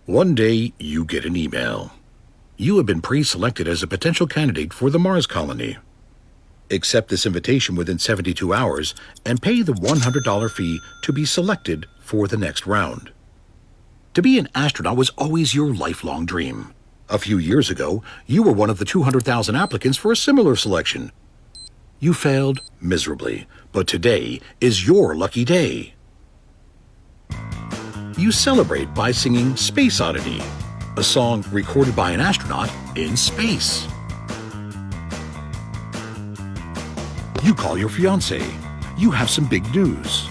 One day, you get an email. You have been pre-selected as a potential candidate for the Mars colony. Accept this invitation within 72 hours and pay the $100 fee to be selected for the next round. To be an astronaut was always your lifelong dream. A few years ago, you were one of the 200,000 applicants for a similar selection. You failed miserably, but today is your lucky day. You celebrate by singing Space Oddity, a song recorded by an astronaut in space. You call your fiancé. You have some big news.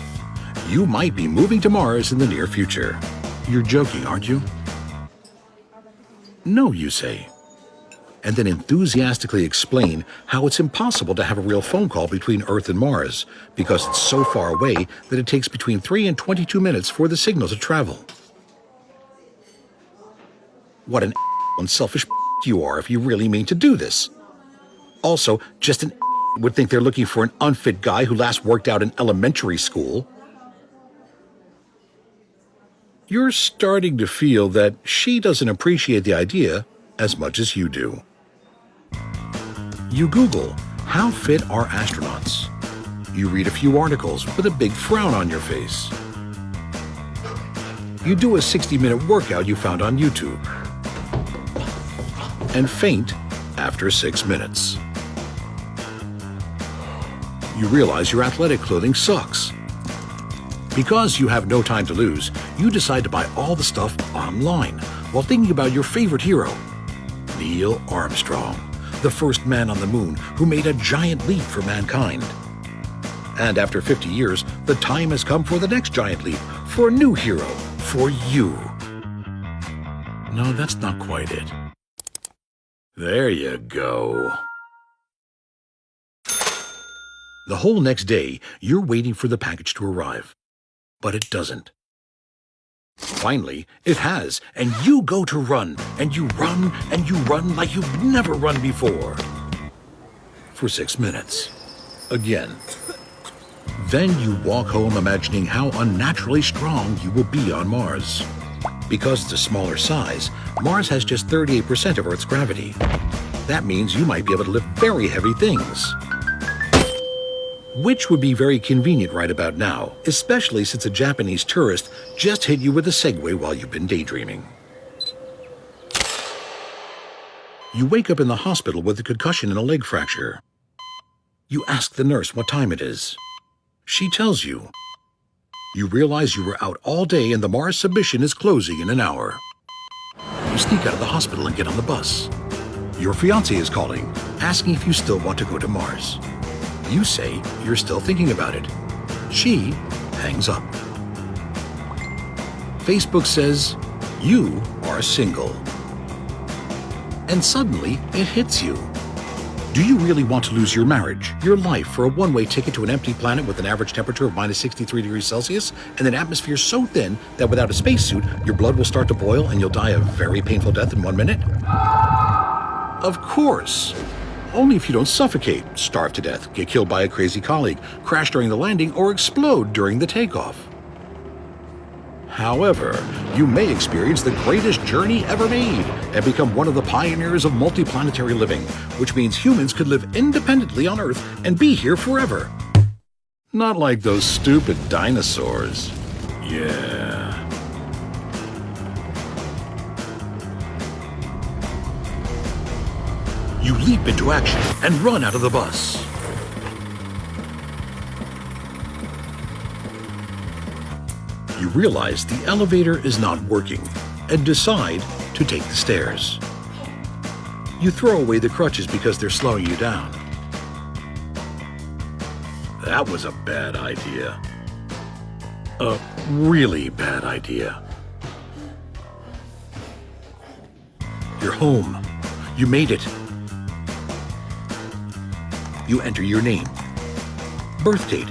You might be moving to Mars in the near future. You're joking, aren't you? No, you say. And then enthusiastically explain how it's impossible to have a real phone call between Earth and Mars because it's so far away that it takes between 3 and 22 minutes for the signal to travel. What an unselfish you are if you really mean to do this. Also, just an would think they're looking for an unfit guy who last worked out in elementary school. You're starting to feel that she doesn't appreciate the idea as much as you do. You Google, how fit are astronauts? You read a few articles with a big frown on your face. You do a 60-minute workout you found on YouTube and faint after 6 minutes. You realize your athletic clothing sucks. Because you have no time to lose, you decide to buy all the stuff online while thinking about your favorite hero, Neil Armstrong, the first man on the moon who made a giant leap for mankind. And after 50 years, the time has come for the next giant leap, for a new hero, for you. No, that's not quite it. There you go. The whole next day, you're waiting for the package to arrive. But it doesn't. Finally, it has, and you go to run, and you run, and you run like you've never run before. For 6 minutes. Again. Then you walk home imagining how unnaturally strong you will be on Mars. Because it's a smaller size, Mars has just 38% of Earth's gravity. That means you might be able to lift very heavy things. Which would be very convenient right about now, especially since a Japanese tourist just hit you with a Segway while you've been daydreaming. You wake up in the hospital with a concussion and a leg fracture. You ask the nurse what time it is. She tells you. You realize you were out all day and the Mars submission is closing in an hour. You sneak out of the hospital and get on the bus. Your fiancé is calling, asking if you still want to go to Mars. You say you're still thinking about it. She hangs up. Facebook says you are single. And suddenly it hits you. Do you really want to lose your marriage, your life, for a one-way ticket to an empty planet with an average temperature of minus 63 degrees Celsius and an atmosphere so thin that without a spacesuit, your blood will start to boil and you'll die a very painful death in 1 minute? Of course. Only if you don't suffocate, starve to death, get killed by a crazy colleague, crash during the landing, or explode during the takeoff. However, you may experience the greatest journey ever made and become one of the pioneers of multiplanetary living, which means humans could live independently on Earth and be here forever. Not like those stupid dinosaurs. Yeah. You leap into action and run out of the bus. You realize the elevator is not working and decide to take the stairs. You throw away the crutches because they're slowing you down. That was a bad idea. A really bad idea. You're home. You made it. You enter your name, birth date,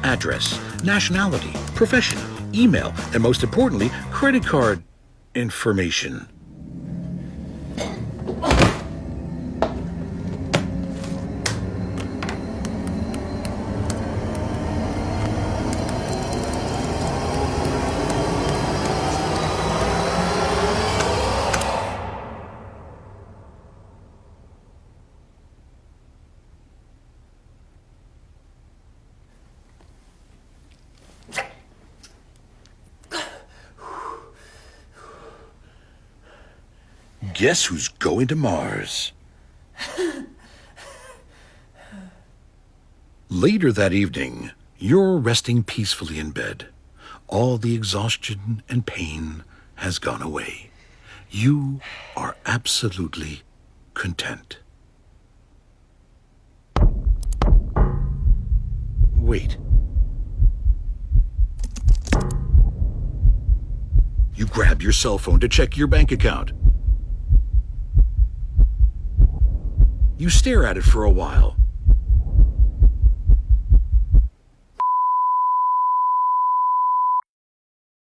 address, nationality, profession, email, and most importantly, credit card information. Guess who's going to Mars? Later that evening, you're resting peacefully in bed. All the exhaustion and pain has gone away. You are absolutely content. Wait. You grab your cell phone to check your bank account. You stare at it for a while.